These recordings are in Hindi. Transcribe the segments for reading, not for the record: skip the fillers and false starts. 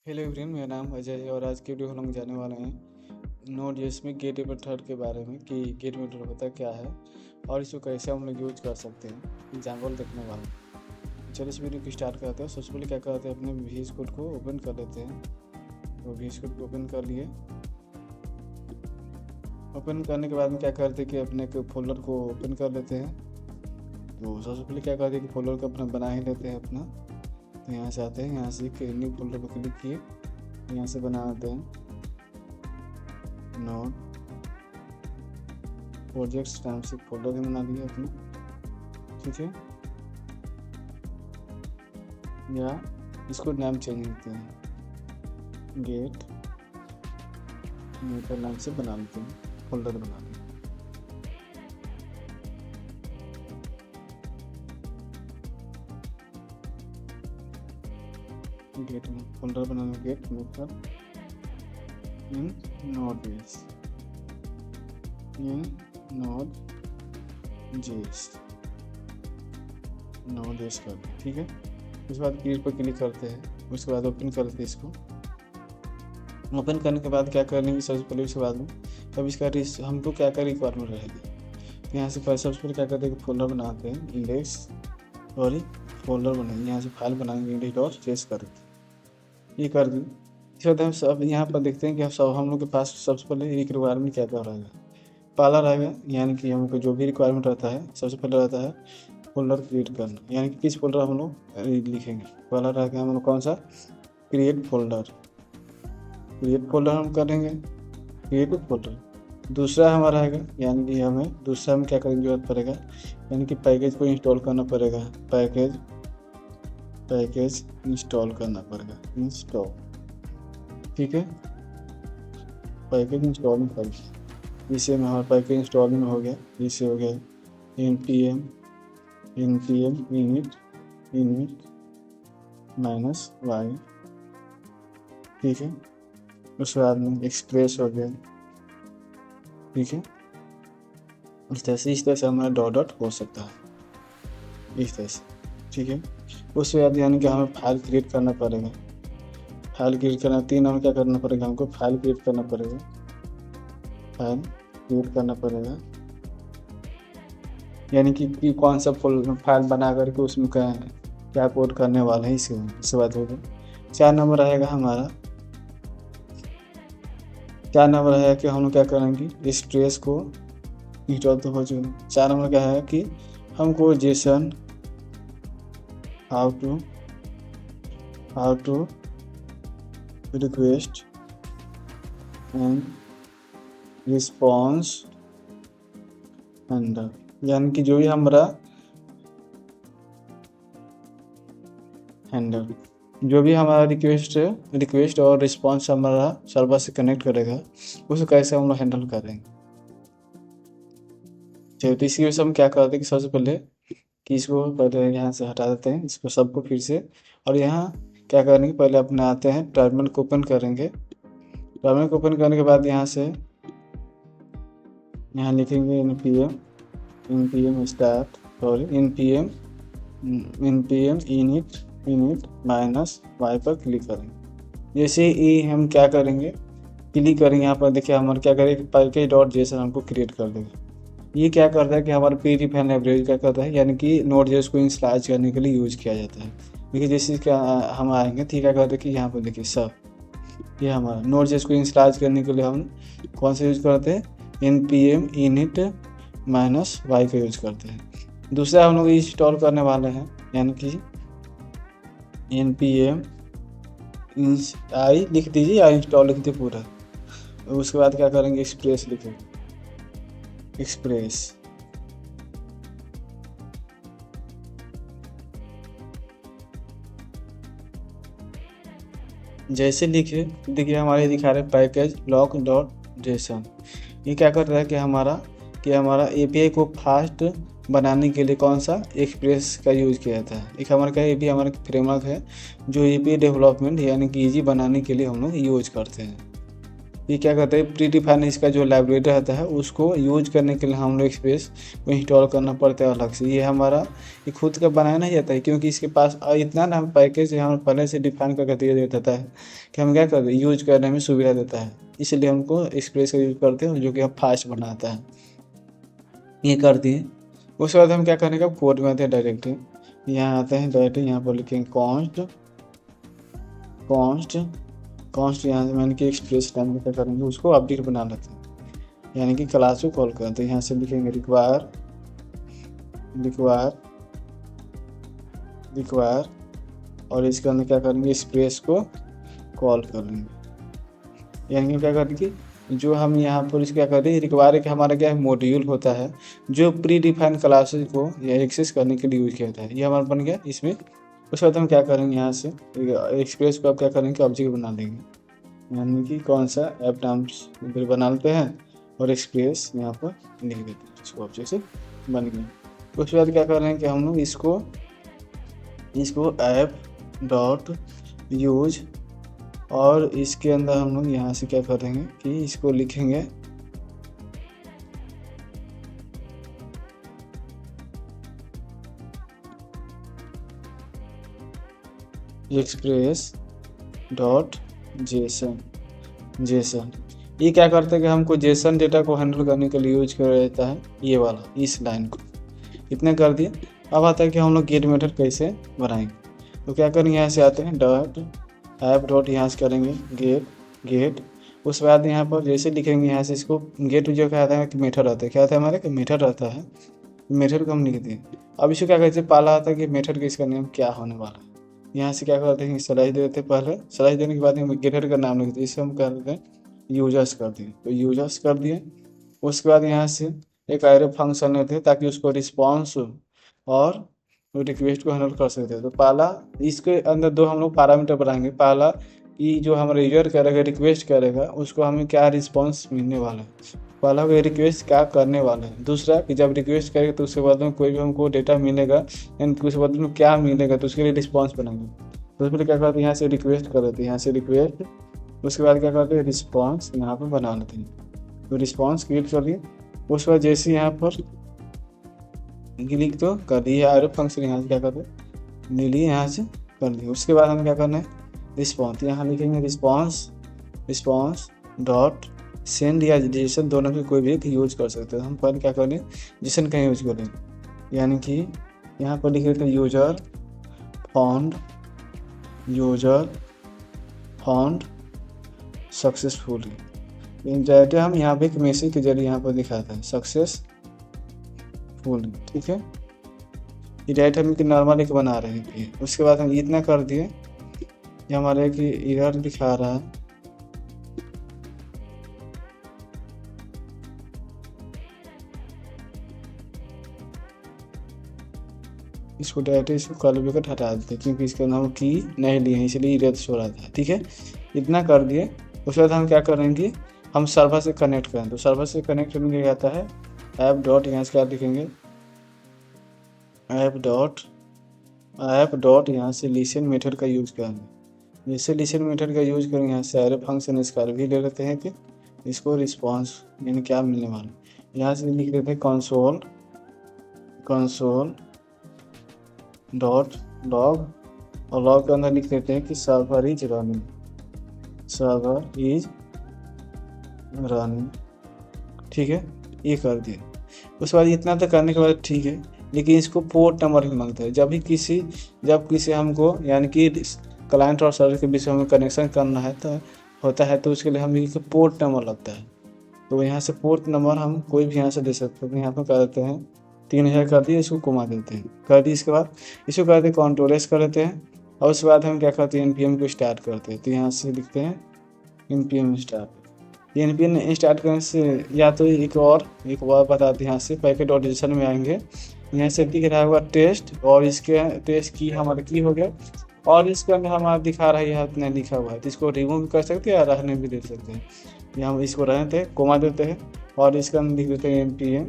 हेलो एवरीवन, मेरा नाम अजय है और आज की वीडियो हम लोग जाने वाले हैं नोड.जेएस में गेट मेथड के बारे में कि गेट मेथड होता क्या है और इसको कैसे हम लोग यूज कर सकते हैं, एग्जाम्पल देखने वाले हैं। चलिए इस वीडियो को स्टार्ट करते हैं। सबसे पहले क्या करते हैं, अपने VS कोड को ओपन कर लेते हैं। तो VS कोड को ओपन कर लिए। ओपन करने के बाद में क्या करते हैं कि अपने फोल्डर को ओपन कर लेते हैं। तो सबसे पहले क्या करते हैं कि फोल्डर को अपना बना ही लेते हैं अपना। तो यहाँ से आते हैं, यहाँ से न्यू फोल्डर पर क्लिक किए, यहाँ से बना देते हैं नोड प्रोजेक्ट्स नाम से फोल्डर भी बना दिया अपने, ठीक है। या इसको नाम चेंज करते हैं, गेट मेथड नाम से बना लेते हैं, फोल्डर बना दें। गेट फोल्डर बनाना, गेट मेथड इन नोड.जेएस कर, ठीक है। उसके बाद क्रिएट पर क्लिक करते हैं, उसके बाद ओपन करते हैं इसको। ओपन करने के बाद क्या करेंगे, सबसे पहले उसके बाद में तब इसका हमको क्या क्या रिक्वायरमेंट रहेगी। तो यहाँ से सबसे पहले क्या करते हैं, फोल्डर बनाते हैं, इंडेक्स सॉरी फोल्डर बनाएंगे, यहाँ से फाइल बनाएंगे index.js करके, ये कर दी। इसके बाद हम सब यहाँ पर देखते हैं कि हम लोग के पास सबसे पहले रिक्वायरमेंट क्या क्या रहेगा। पहला रहेगा यानी कि हमको जो भी रिक्वायरमेंट रहता है, सबसे पहले रहता है फोल्डर क्रिएट करना, यानी कि किस फोल्डर हम लोग लिखेंगे। पहला रहेगा हम लोग कौन सा, क्रिएट फोल्डर हम करेंगे, क्रिएट फोल्डर। दूसरा हमारा रहेगा यानी कि हमें दूसरा में क्या करने की जरूरत पड़ेगा, यानी कि पैकेज को इंस्टॉल करना पड़ेगा, पैकेज इंस्टॉल करना पड़ेगा, इंस्टॉल, ठीक है। पैकेज इंस्टॉलिंग करके इसे में हमारा पैकेज इंस्टॉलिंग हो गया, इसे हो गया npm init -y, ठीक है। उसके बाद में एक्सप्रेस हो गया, ठीक है। इस तरह से हमारा डॉट हो सकता है, इस तरह से, ठीक है। उसके बाद यानी कि हमें फाइल क्रिएट करना पड़ेगा। फाइल क्रिएट करना, तीन हमें क्या करना पड़ेगा, हमको फाइल क्रिएट करना पड़ेगा, यानी कि कौन सा फाइल बना करके उसमें क्या कोड करने वाले हैं, इसके बाद होगा। 4 नंबर रहेगा हमारा, 4 नंबर है कि हम लोग क्या करेंगे, स्ट्रेस को इंस्टॉल तो हो चुका। 4 नंबर क्या है कि हमको JSON how to request and response handle, यानी कि जो भी हमारा हैंडल, जो भी हमारा रिक्वेस्ट और रिस्पॉन्स हमारा सर्वर से कनेक्ट करेगा, उसको कैसे हम लोग हैंडल करेंगे। चलिए, तो इसी वजह से हम क्या करते हैं कि सबसे पहले कि इसको पहले यहाँ से हटा देते हैं, इसको सबको फिर से। और यहाँ क्या करेंगे, पहले अपने आते हैं, टर्मिनल को ओपन करेंगे। टर्मिनल को ओपन करने के बाद यहाँ से यहाँ लिखेंगे npm init -y पर क्लिक करेंगे। जैसे ही हम क्या करेंगे, क्लिक करेंगे, यहाँ पर देखिए हमारे क्या करेंगे, पैकेज.json हमको क्रिएट कर देगा। ये क्या करता है कि हमारा प्रीडिफाइंड लाइब्रेरी क्या करता है, यानी कि नोड.js को इंस्टॉल करने के लिए यूज किया जाता है। देखिए जैसे क्या हम आएंगे, ठीक है, कहते हैं कि यहाँ पर देखिए सब ये हमारा नोड.js को इंस्टॉल करने के लिए हम कौन सा यूज करते हैं, npm init -y का यूज करते हैं। दूसरा हम लोग इंस्टॉल करने वाले हैं, यानी कि npm i लिख दीजिए या इंस्टॉल लिख दीजिए पूरा। उसके बाद क्या करेंगे, एक्सप्रेस लिखेंगे, एक्सप्रेस, जैसे लिखे देखिए हमारे दिखा रहे पैकेज log.json। ये क्या कर रहा है कि हमारा API को फास्ट बनाने के लिए कौन सा एक्सप्रेस का यूज किया जाता है। एक हमारा क्या API हमारा फ्रेमवर्क है जो API डेवलपमेंट यानी कि ईजी बनाने के लिए हम लोग यूज करते हैं। ये क्या करते हैं, प्री डिफाइन इसका जो लाइब्रेरी रहता है उसको यूज करने के लिए हम लोग एक्सप्रेस को इंस्टॉल करना पड़ता है अलग से। ये हमारा ये खुद का बनाया नहीं जाता है, क्योंकि इसके पास इतना ना पैकेज हम पहले से डिफाइन करके दे देता है कि हम क्या करते हैं, यूज करने में सुविधा देता है, इसलिए हमको एक्सप्रेस का यूज करते हैं जो कि हम फास्ट बनाता है। ये कर दिए, उसके बाद हम क्या करने का, कोड में आते हैं डायरेक्ट, यहाँ आते हैं डायरेक्ट, यहाँ पर लिखेंगे कॉन्स्ट यहाँ से मैंने कि एक्सप्रेस टाइम में क्या करेंगे, उसको अपडेट बना लेते हैं, यानी कि क्लास को कॉल करते हैं। यहाँ से लिखेंगे रिक्वायर और इसके अंदर क्या करेंगे, एक्सप्रेस को कॉल करेंगे, यानी कि क्या करेंगे, जो हम यहाँ पर इस क्या करते हैं, रिक्वायर एक हमारा क्या है, मॉड्यूल होता है जो प्री डिफाइन क्लासेस को या एक्सेस करने के लिए यूज किया जाता है। ये हमारा बन गया इसमें। उसके बाद हम क्या करेंगे, यहाँ से एक्सप्रेस को आप क्या करेंगे, ऑब्जेक्ट बना लेंगे, यानी कि कौन सा ऐप नाम फिर बना लेते हैं और एक्सप्रेस यहाँ पर लिख देते हैं, इसको ऑब्जेक्ट से बन गया। उसके बाद क्या कर रहे हैं कि हम लोग इसको ऐप डॉट यूज, और इसके अंदर हम लोग यहाँ से क्या करेंगे कि इसको लिखेंगे एक्सप्रेस डॉट जेसन। ये क्या करता है कि हमको जेसन डेटा को हैंडल करने के लिए यूज किया जाता है, ये वाला इस लाइन को। इतने कर दिए। अब आता है कि हम लोग गेट मेथड कैसे बनाएंगे। तो क्या करेंगे, यहाँ से आते हैं डॉट ऐप डॉट, यहाँ से करेंगे गेट। उसके बाद यहाँ पर जैसे लिखेंगे, यहाँ से इसको गेट जो क्या आता है कि मेथड आता है, क्या आता है हमारे कि मेथड रहता है, मेथड को हम लिखते हैं। अब इसको क्या कहते हैं, पहला आता है कि मेथड का इसका नेम क्या होने वाला है। यहाँ से क्या करते हैं, स्लाइस दे देते हैं, पहले स्लाइस देने के बाद गेटर का नाम लिखते हैं, इसे हम क्या करते हैं यूजर्स कर दिए। तो यूजर्स कर दिए। उसके बाद यहाँ से एक एरे फंक्शन लेते हैं ताकि उसको रिस्पॉन्स और रिक्वेस्ट को हैंडल कर सकते हैं। तो पहला इसके अंदर दो हम लोग पैरामीटर बनाएंगे। पहला कि जो हमारा यूजर करेगा, रिक्वेस्ट करेगा, उसको हमें क्या रिस्पॉन्स मिलने वाला है, पहला वो रिक्वेस्ट क्या करने वाला है। दूसरा कि जब रिक्वेस्ट करेगा तो उसके बाद में कोई भी हमको डेटा मिलेगा, यानी उसके बाद में क्या मिलेगा, तो उसके लिए रिस्पॉन्स बनाएंगे। तो उसमें क्या करते हैं, यहाँ से रिक्वेस्ट कर देते हैं, यहाँ से रिक्वेस्ट, उसके बाद क्या करते हैं रिस्पॉन्स यहाँ पर बना लेते हैं। तो रिस्पॉन्स क्रिएट कर लिए। उसके बाद जैसे यहाँ पर क्लिक तो कर दिए, आर फंक्शन यहाँ से क्या करते हैं ले लिए, यहाँ से कर दिए। उसके बाद हमें क्या करना है, रिस्पॉन्स, यहाँ लिखेंगे रिस्पॉन्स डॉट सेंड या जेसन, दोनों में कोई भी यूज कर सकते हैं। हम पहले क्या करें, जेसन का यूज करें, यानी कि यहाँ पर लिख देते हैं यूजर फाउंड सक्सेसफुली। डायरेक्ट हम यहाँ पे एक मैसेज के जरिए यहाँ पर दिखाता है सक्सेसफुल, ठीक है। ये डायरेक्ट हम नॉर्मल एक बना रहे हैं। उसके बाद हम इतना कर दिए, ये हमारे की एरर दिखा रहा है, इसको डायरेक्ट इसको कॉलब्रेकेट हटा देते हैं क्योंकि इसका नाम की नहीं लिए हैं, इसलिए एरर शो रहा था, ठीक है। इतना कर दिए। उसके बाद हम क्या करेंगे, हम सर्वर से कनेक्ट करें। तो सर्वर से कनेक्ट करने के लिए आता है ऐप डॉट, यहाँ से क्या लिखेंगे ऐप डॉट यहाँ से लिसन मेथड का यूज करेंगे। जैसे लिसन मेथड का यूज करेंगे, यहाँ से एरे फंक्शन इसका भी ले लेते हैं कि इसको रिस्पॉन्स यानी क्या मिलने वाला। यहाँ से लिख लेते हैं कंसोल डॉट लॉग, और लॉग के अंदर लिख देते हैं कि सर्वर इज रनिंग, ठीक है। ये कर दिए। उसके बाद इतना तो करने के बाद ठीक है, लेकिन इसको पोर्ट नंबर भी मांगता है। जब किसी हमको यानी कि क्लाइंट और सर्वर के बीच में कनेक्शन करना है तो होता है, तो उसके लिए हम पोर्ट नंबर लगता है। तो यहाँ से पोर्ट नंबर हम कोई भी यहाँ से दे सकते हैं। यहाँ पर कर देते हैं 3000 कर दिए, इसको घुमा देते हैं, कर दिए। इसके बाद इसको करते हैं कंट्रोल एस कर देते हैं, और उसके बाद हम क्या करते हैं npm को स्टार्ट करते हैं। तो यहाँ से लिखते हैं npm स्टार्ट। npm स्टार्ट करने से या तो एक और बताते हैं, यहाँ से पैकेट और जेसन में आएंगे, यहाँ से दिख रहा होगा टेस्ट, और इसके टेस्ट की हमारा की हो गया, और इसके अंदर हमारा दिखा रहा है यहाँ इतना लिखा हुआ है। तो इसको रिमूव भी कर सकते हैं या रहने भी दे सकते हैं। यहाँ इसको रहते हैं, कोमा देते हैं, और इसके अंदर लिख देते हैं npm,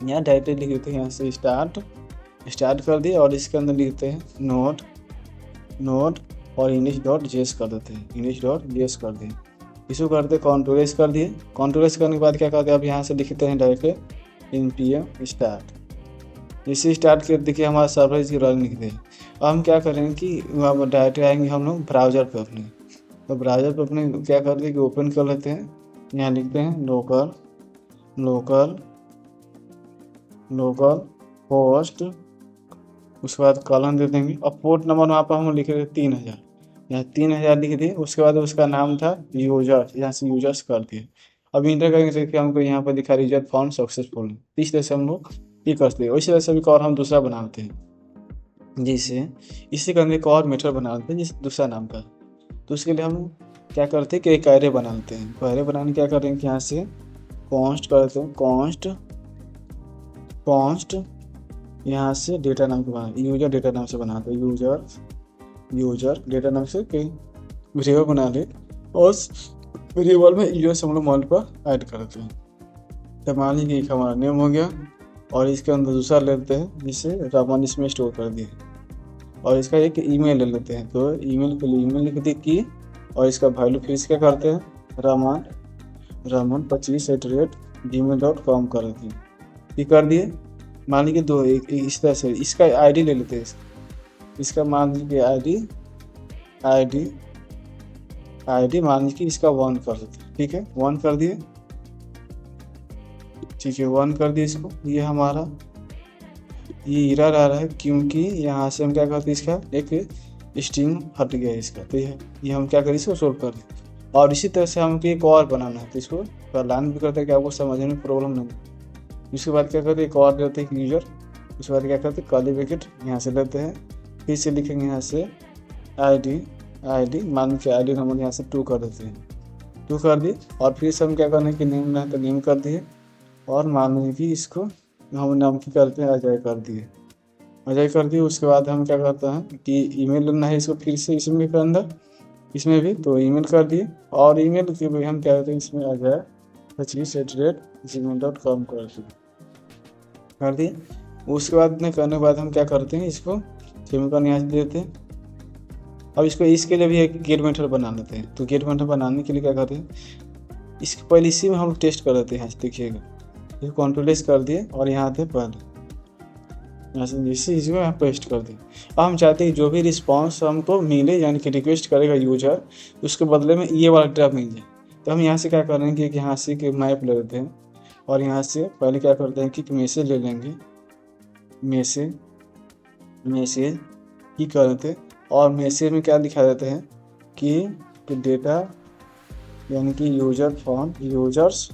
यहाँ डायरेक्ट लिख देते हैं, यहाँ से स्टार्ट कर दिए, और इसके अंदर लिखते हैं नोड और init.js कर देते हैं, init.js कर दिए। इसको करते कंट्रोल कर दिए। कंट्रोल करने के बाद क्या करते हैं, अब यहाँ से लिखते हैं डायरेक्ट npm स्टार्ट। जैसे स्टार्ट कर देखिए हमारा सर्वर इसकी रन लिखते हैं। अब हम क्या करेंगे कि वहाँ डायरेक्ट आएंगे हम लोग ब्राउज़र पे अपने। तो ब्राउज़र पे अपने क्या करते हैं कि ओपन कर लेते हैं। यहाँ लिखते हैं लोकल लोकल लोकल होस्ट, उसके बाद कॉलन दे देंगे और पोर्ट नंबर वहाँ पर हम लिख रहे 3000, यहाँ 3000 लिख दिए। उसके बाद उसका नाम था यूजर, यहाँ से यूजर्स कर दिए। अब इंटर करेंगे देखिए हमको यहाँ पर दिखा यूजर फाउंड सक्सेसफुल। इस तरह से हम लोग ये करते हैं। उसी तरह से भी और हम दूसरा बनाते हैं, जिससे इसी का एक और मेथड बनाते हैं जिस दूसरा नाम का। तो उसके लिए हम क्या करते हैं कि एक एरे बना लेते हैं। तो एरे बनाने क्या करेंगे कि यहाँ से कॉन्स्ट करते हैं, कॉन्स्ट यहाँ से डेटा नाम के बना, यूजर डेटा नाम से बनाते हैं। यूजर डेटा नाम से कहीं वेरिएबल बना ले और वेरिएबल में यूजर हम लोग मॉडल पर ऐड करते हैं। तो मान लीजिए एक हमारा नेम हो गया और इसके अंदर दूसरा लेते हैं जिसे रमन इसमें स्टोर कर दिए और इसका एक ईमेल ले लेते हैं। तो ईमेल के लिए ईमेल लिख दी की और इसका वैल्यू फिर क्या करते हैं रमन 25@gmail.com कर देते हैं। ये कर दिए। मान लीजिए दो एक इस तरह से इसका आईडी ले लेते हैं। इसका मान लीजिए आईडी मान लीजिए इसका 1 कर देते हैं। ठीक है, 1 कर दिए। ठीक है, 1 कर दिए इसको। ये हमारा ये एरर आ रहा है क्योंकि यहाँ से हम क्या करते हैं इसका एक स्ट्रिंग हट गया इसका। तो ये हम क्या करें इसको सोल्व कर दें। और इसी तरह से हमको एक और बनाना है। तो इसको लाइन भी करते हैं कि आपको समझने में प्रॉब्लम नहीं। उसके बाद क्या करते हैं एक और लेते हैं यूजर। उसके बाद क्या करते हैं कर्ली ब्रैकेट यहाँ से लेते हैं, फिर से लिखेंगे यहाँ से आईडी मान के आईडी नंबर यहाँ से 2 कर देते हैं। 2 कर दिए और फिर से हम क्या करना है कि नेम है तो नेम कर दिए और मान लीजिए कि इसको हम नाम की करते हैं अजय कर दिए। उसके बाद हम क्या करते हैं कि ईमेल लेना है इसको फिर से इसमें के अंदर इसमें भी तो ईमेल कर दिए और ईमेल के भी हम क्या करते हैं इसमें अजय 25@gmail.com कर दिए। उसके बाद में करने के बाद हम क्या करते हैं इसको सेमीकोलन यहाँ से देते हैं। अब इसके लिए भी एक गेट मेथड बना लेते हैं। तो गेट मेथड बनाने के लिए क्या करते हैं इसके पहले इसी में हम टेस्ट कर लेते हैं। देखिएगा इसको कंट्रोल कर दिए और यहाँ थे पहले यहाँ से इसी में पेस्ट कर दिए। अब हम चाहते हैं जो भी रिस्पांस हमको मिले यानी कि रिक्वेस्ट करेगा यूजर उसके बदले में ये वाला ड्राफ मिल जाए। तो हम यहाँ से क्या करेंगे कि यहाँ से कि मैप ले लेते हैं और यहाँ से पहले क्या करते हैं कि मैसेज ले लेंगे। मैसेज की कर देते हैं और मैसेज में क्या दिखा देते हैं कि डेटा यानी कि यूजर्स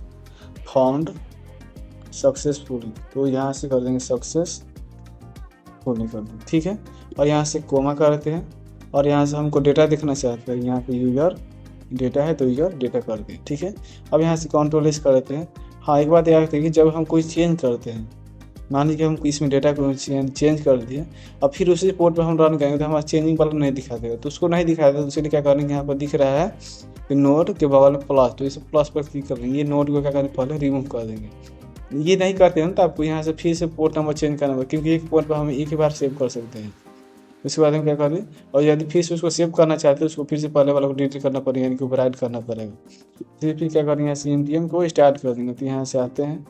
फाउंड सक्सेसफुली। तो यहाँ से कर देंगे सक्सेसफुली कर देंगे। ठीक है, और यहाँ से कोमा करते हैं और यहाँ से हमको डेटा देखना चाहते हैं। यहाँ पे यूजर डेटा है तो यूजर डेटा कर दें। ठीक है, अब यहाँ से कंट्रोल कर देते हैं। हाँ, एक बात याद रखिए कि जब हम कोई चेंज करते हैं, मान लीजिए हम इसमें डेटा को चेंज कर दिए और फिर उसी पोर्ट पर हम रन करेंगे तो हमारा चेंजिंग वाला नहीं दिखा देगा। तो उसको नहीं दिखाया था तो इसलिए क्या करेंगे यहाँ पर दिख रहा है कि नोड के बगल में प्लस, तो इस प्लस पर क्लिक कर लेंगे। ये नोड को क्या करेंगे पहले रिमूव कर देंगे। ये नहीं करते हैं तो आपको यहाँ से फिर से पोर्ट नंबर चेंज करना होगा क्योंकि एक पोर्ट पर हम एक ही बार सेव कर सकते हैं। उसके बाद हम क्या करें और यदि फिर से उसको सेव करना चाहते हैं उसको फिर से पहले वाला को डिलीट करना पड़ेगा यानी कि ओवरराइट करना पड़ेगा। फिर क्या करेंगे यहाँ से npm को स्टार्ट कर देंगे। तो यहाँ से आते हैं,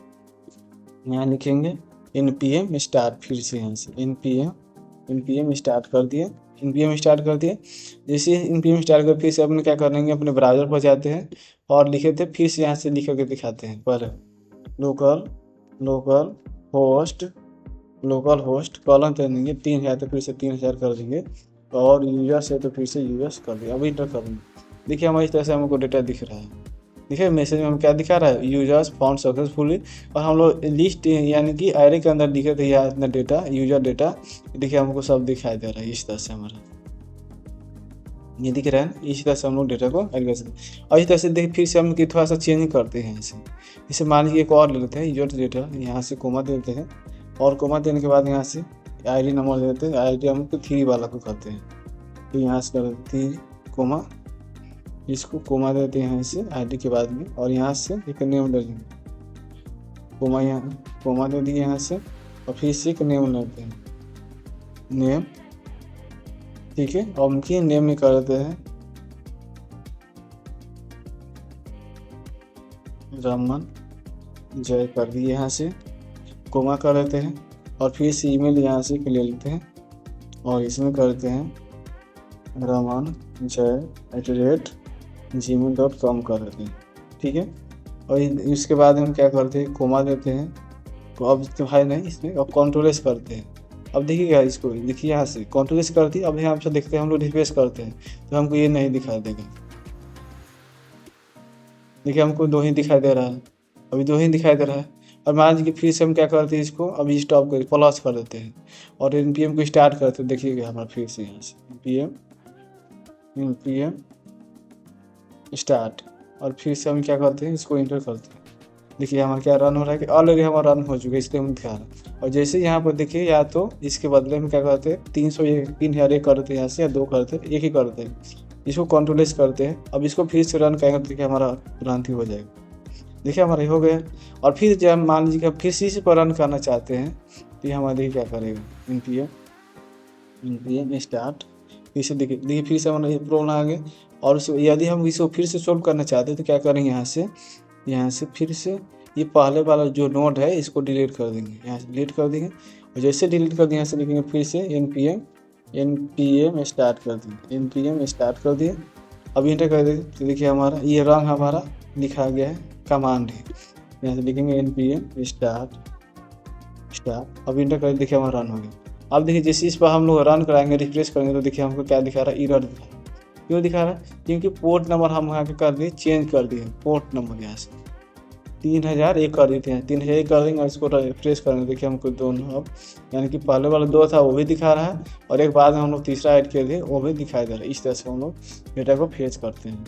यहाँ लिखेंगे npm स्टार्ट, फिर से यहाँ से npm स्टार्ट कर दिए। जैसे npm स्टार्ट कर फिर से अपने क्या करेंगे अपने ब्राउज़र पर जाते हैं और लिखे थे फिर से यहाँ से लिख के दिखाते हैं। पहले लोकल होस्ट कॉलन दे देंगे 3000 तो फिर से 3000 कर देंगे और यूजर से तो फिर से यूजर्स कर देंगे। अब इंटर कर देंगे। देखिए हमारी इस तरह से हमको डेटा दिख रहा है। देखिए मैसेज में हम क्या दिखा रहा है यूजर्स फाउंड सक्सेसफुली और हम लोग लिस्ट यानी कि एरे के अंदर लिखे थे यहाँ इतना डेटा यूजर डेटा। देखिए हमको सब दिखाई दे रहा है। इस तरह से हमारा ये दिख रहा है। इसी तरह से हम लोग डेटा को ऐड कर सकते हैं। और इस तरह से देखिए फिर से हम थोड़ा सा चेंज करते हैं। इसे मान लीजिए एक और ले लेते हैं यूजर डेटा, यहाँ से कोमा देते हैं और कोमा देने के बाद यहाँ से आईडी नंबर देते हैं। आईडी हम 3 वाला को करते हैं। तो यहाँ से करते 3 कोमा, इसको कोमा देते हैं यहाँ से आईडी के बाद में और यहाँ से एक नेम ले लेंगे। कोमा यहाँ कोमा दे दिए यहाँ से और फिर से एक नेम लेते हैं नेम। ठीक है, और उनकी नेम में कर देते हैं रमन जय कर दिए, यहाँ से कोमा कर लेते हैं और फिर से ईमेल यहाँ से ले लेते हैं और इसमें करते हैं raman@gmail.com कर देते हैं, ठीक है। और इसके बाद हम क्या करते हैं, कोमा देते हैं, तो अब तो है नहीं इसमें, अब कंट्रोल एस करते हैं। अब देखिएगा इसको, देखिए यहाँ से कंट्रोल एस करती है। अब यहाँ से देखते हैं, हम लोग रिफ्रेश करते हैं तो हमको ये नहीं दिखा देगा। देखिए हमको 2 ही दिखाई दे रहा है, अभी 2 ही दिखाई दे रहा है। और मान लीजिए फिर से हम क्या करते हैं, इसको अभी स्टॉप कर प्लस कर देते हैं और NPM को स्टार्ट करते हैं। देखिएगा हमारा फिर से यहाँ से NPM स्टार्ट, और फिर से हम क्या करते हैं, इसको इंटर करते हैं। देखिए हमारा क्या रन हो रहा है कि ऑलरेडी हमारा रन हो चुका है, इसलिए हम दिखा रहे हैं। और जैसे यहाँ पर देखिए, या तो इसके बदले में क्या करते हैं, 301 करते हैं यहाँ से, या 2 करते हैं, 1 ही करते हैं। इसको कंट्रोल एस करते हैं। अब इसको फिर से रन करेंगे तो देखिए हमारा तुरंत ही हो जाएगा। देखिए हमारा हो गया। और फिर जब मान लीजिए कि फिर से इसी पर रन करना चाहते हैं तो ये हमारा देखिए क्या करेगा, NPM स्टार्ट। फिर से देखिए फिर से हमारा ये प्रॉब्लम आ गया। और यदि हम इसको फिर से सोल्व करना चाहते हैं तो क्या करेंगे, यहाँ से फिर से ये पहले वाला जो नोड है इसको डिलीट कर देंगे, यहाँ से डिलीट कर देंगे। और जैसे डिलीट कर दिए, यहाँ से लिखेंगे फिर से NPM स्टार्ट कर देंगे, NPM स्टार्ट कर दिए। अब इंटर कर देंगे तो देखिए हमारा ये रंग हमारा लिखा गया है, कमांड है। यहाँ से लिखेंगे NPM स्टार्ट। अब इंटर कर देखिए हमारा रन हो गया। अब देखिए जैसे इस पर हम लोग रन कराएंगे, रिफ्रेश करेंगे तो देखिए हमको क्या दिखा रहा है, एरर दिखा रहा है। क्यों दिखा रहा है, क्योंकि पोर्ट नंबर हम यहाँ के कर दिए, चेंज कर दिए पोर्ट नंबर। यहाँ से 3001 कर देते हैं, 3001 कर देंगे और इसको रिफ्रेश करेंगे। देखिए हमको दोनों, अब यानी कि पहले वाला 2 था वो भी दिखा रहा है और एक बाद में हम लोग तीसरा ऐड किए थे वो भी दिखाई दे रहा है। इस तरह से हम लोग डेटा को फेच करते हैं।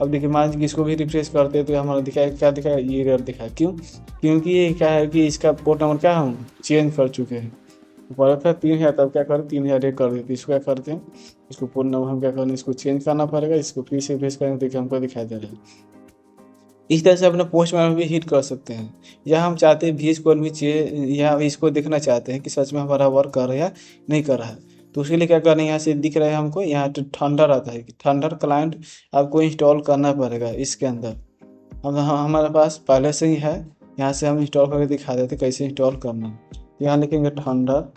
अब देखिए मान लीजिए इसको भी रिफ्रेश करते हैं तो हमारा दिखाएगा, क्या दिखाएगा, ये एरर दिखाएगा। क्यों, क्योंकि ये क्या है कि इसका पोर्ट नंबर क्या हम चेंज कर चुके हैं। पहले था 3000, तब क्या करें 3001 कर देते। इसको क्या करते हैं, इसको पोर्ट नंबर हम क्या करें, इसको चेंज करना पड़ेगा। इसको फिर से रिफ्रेश करेंगे, देखिए हमको दिखाई दे रहा है। इस तरह से अपने पोस्टमैन में भी हिट कर सकते हैं। या हम चाहते हैं VS कोड भी चाहिए, या इसको देखना चाहते हैं कि सच में हमारा वर्क कर रहा है या नहीं कर रहा है, तो उसके लिए क्या करना है, यहाँ से दिख रहा है हमको, यहाँ तो थंडर आता है कि थंडर क्लाइंट आपको इंस्टॉल करना पड़ेगा इसके अंदर। अब हमारे पास पहले से ही है, यहाँ से हम इंस्टॉल करके दिखा देते कैसे इंस्टॉल करना है। यहाँ लिखेंगे थंडर।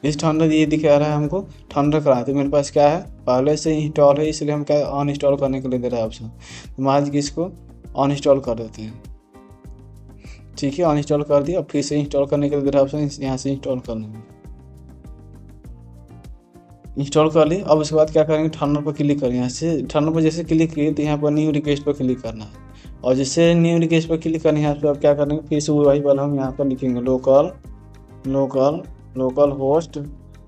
इस थंडर ये दिखा रहा है हमको थंडर क्लाइंट, तो मेरे पास क्या है, पहले से इंस्टॉल है, इसलिए हम क्या अनइंस्टॉल करने के लिए दे रहा है ऑप्शन। तो मान लीजिए इसको अनइंस्टॉल कर देते हैं, ठीक है। अनइंस्टॉल कर दिया, फिर से इंस्टॉल करने के लिए दे रहा है ऑप्शन, यहाँ से इंस्टॉल करने में इंस्टॉल कर ली। अब उसके बाद क्या करेंगे, थंडर पर क्लिक करें। यहाँ से थंडर पर जैसे क्लिक किए तो यहाँ पर न्यू रिक्वेस्ट पर क्लिक करना है। और जैसे न्यू रिक्वेस्ट पर क्लिक करना है, यहाँ पर अब क्या करेंगे, फिर से वही वाला हम यहाँ पर लिखेंगे लोकल होस्ट।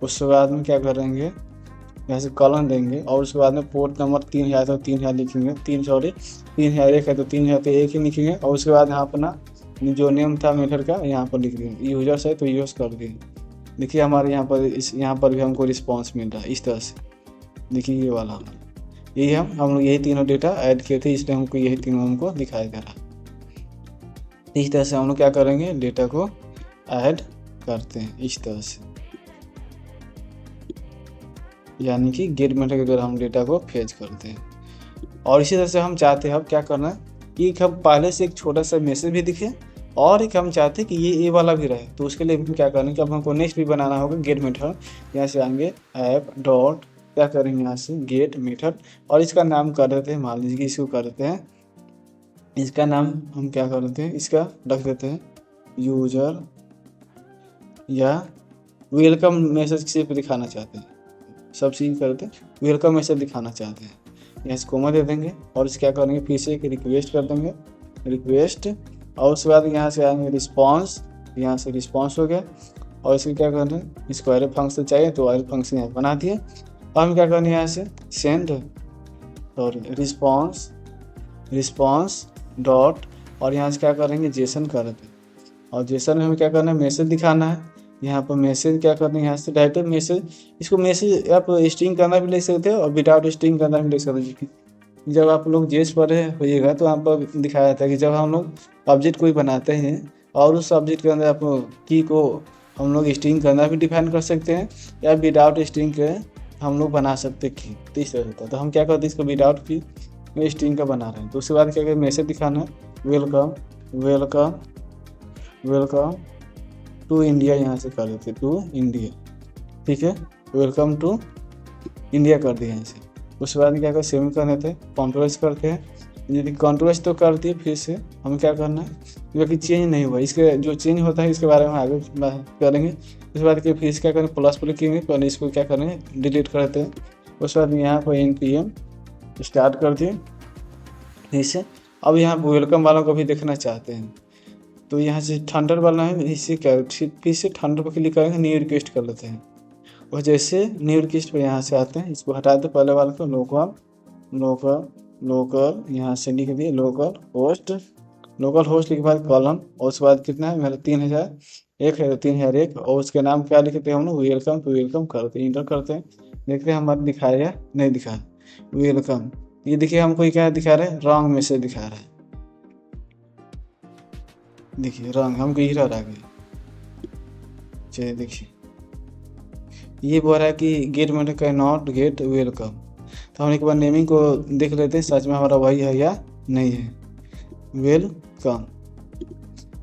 उसके बाद में क्या करेंगे, यहाँ से कॉलन देंगे और उसके बाद में पोर्ट नंबर 3000 तो 3000 लिखेंगे, 3001 है तो 3000 तो 1 ही लिखेंगे। और उसके बाद यहाँ अपना जो नेम था मेथड का यहाँ पर लिख देंगे, यूजर्स है तो यूज कर देंगे। देखिए हमारे यहाँ पर भी हमको रिस्पॉन्स मिल रहा है इस तरह से। देखिए ये वाला यही हम लोग यही तीनों डेटा ऐड किए थे, इसलिए हमको यही तीनों हमको दिखाया जा रहा है। इस तरह से हम लोग क्या करेंगे, डेटा को ऐड करते हैं इस तरह से, यानी कि गेट मेथड के द्वारा हम डेटा को फेच करते हैं। और इसी तरह से हम चाहते हैं अब क्या करना है कि हम पहले से एक छोटा सा मैसेज भी दिखे और एक हम चाहते हैं कि ये वाला भी रहे। तो उसके लिए हम क्या करेंगे कि अब हमको नेक्स्ट भी बनाना होगा गेट मेथड। यहाँ से आएंगे ऐप डॉट क्या करेंगे, यहाँ से गेट मेथड और इसका नाम कर देते हैं, मान लीजिए कि इसको कर देते हैं, इसका नाम हम क्या कर देते हैं, इसका रख देते हैं यूजर या वेलकम मैसेज सिर्फ दिखाना चाहते हैं, सब चीज़ करते हैं वेलकम मैसेज दिखाना चाहते हैं। यहाँ से कोमा दे देंगे और इसे क्या करेंगे, फिर से एक रिक्वेस्ट कर देंगे, रिक्वेस्ट। और उसके बाद यहाँ से आएंगे रिस्पॉन्स, यहाँ से रिस्पॉन्स हो गया। और इसको क्या करना है, इसको एरे फंक्शन चाहिए तो एरे फंक्शन यहाँ बना दिए। और हम क्या करना है, यहाँ से सेंड और रिस्पॉन्स डॉट और यहाँ से क्या करेंगे, जेसन कर देते हैं। और जेसन में हमें क्या करना है, मैसेज दिखाना है। यहाँ पर मैसेज क्या करना है, यहाँ से डायरेक्ट मैसेज, इसको मैसेज आप स्ट्रिंग करना भी ले सकते हो और विदाउट स्ट्रिंग करना भी ले सकते हो। जब आप लोग जेस पढ़े होइएगा तो यहाँ पर दिखाया जाता है कि जब हम लोग ऑब्जेक्ट कोई बनाते हैं और उस ऑब्जेक्ट के अंदर आप की को हम लोग स्ट्रिंग करना भी डिफाइन कर सकते हैं या विदाउट स्ट्रिंग के हम लोग बना सकते हैं की, तो इस तरह होता है। तो हम क्या करते हैं, इसको विदाउट की में स्ट्रिंग का बना रहे हैं। तो उसके बाद क्या करें, मैसेज दिखाना है, welcome welcome welcome to India, यहाँ से कर देते टू इंडिया, ठीक है, वेलकम टू इंडिया कर दिया यहाँ से। उसके बाद क्या करें, सेव कर देते हैं, कंट्रोल्स करते हैं। यदि कंट्रोल्स तो कर दिए, फिर से हमें क्या करना है, क्योंकि चेंज नहीं हुआ, इसके जो चेंज होता है इसके बारे में आगे बात करेंगे। उसके बाद फिर इसका करें, प्लस पर लिखेंगे, पहले इसको क्या करेंगे, डिलीट करते हैं। उसके बाद यहाँ पर NPM स्टार्ट कर दिए, ठीक है। अब यहाँ वेलकम वालों को भी देखना चाहते हैं, तो यहाँ से थंडर वाला है, इसी क्या फिर से थंडर पर क्लिक करेंगे, न्यू रिक्वेस्ट कर लेते हैं। और जैसे न्यू रिक्वेस्ट पर यहाँ से आते हैं, इसको हटा दे पहले वाले को, लोकल यहाँ से लिख दिए लोकल होस्ट लिखे बाद कॉलम, और उसके बाद कितना है मेरा 3001 है, 3001, और उसके नाम क्या लिखते हैं हम लोग, वेलकम करते हैं, इंटर करते हैं, देखते हैं हमारा दिखाया या नहीं दिखा वेलकम। ये देखिए हमको क्या दिखा रहा है, रॉन्ग मैसेज दिखा रहा है, देखिए रॉन्ग, हमको एरर आ गया। चलिए देखिए ये बोल रहा है कि get method can not gate welcome. तो हम एक बार नेमिंग को देख लेते हैं, सच में हमारा वही है या नहीं है, वेलकम,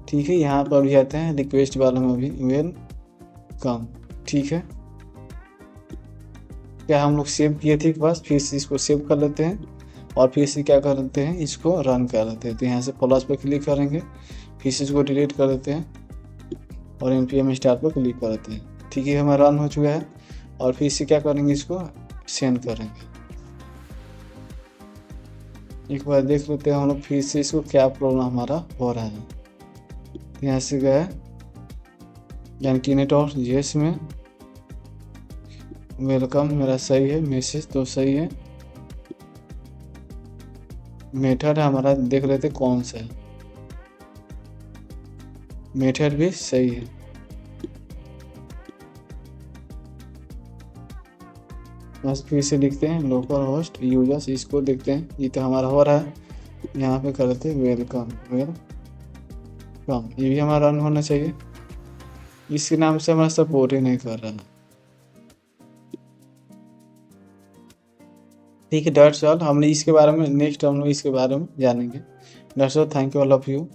ठीक है। यहाँ पर भी आते हैं रिक्वेस्ट वाले में भी वेलकम, ठीक है। क्या हम लोग सेव किए थे बस, फिर से इसको सेव कर लेते हैं, और फिर से क्या कर लेते हैं, इसको रन कर लेते हैं। तो यहाँ से प्लस पर क्लिक करेंगे, फिर से इसको डिलीट कर देते हैं, और NPM स्टार्ट पर क्लिक कर देते हैं, ठीक है, हमारा रन हो चुका है। और फिर से क्या करेंगे, इसको सेंड करेंगे। एक बार देख लेते हैं हम लोग फिर से इसको क्या प्रॉब्लम हमारा हो रहा है। यहाँ से गए एंटीनेट और जेस में, वेलकम मेरा सही है, मैसेज तो सही है, मेथड हमारा देख लेते कौन सा है, मेथड भी सही है। बस फिर से लिखते हैं लोकल होस्ट यूजर्स, इसको देखते हैं, ये तो हमारा हो रहा है। यहाँ पे कर देते हैं वेलकम, ये भी हमारा रन होना चाहिए। इसके नाम से हमारा सपोर्ट ही नहीं कर रहा है, ठीक है। डैट्स ऑल, हमने इसके बारे में नेक्स्ट हम लोग इसके बारे में जानेंगे। That's all, thank you all of you.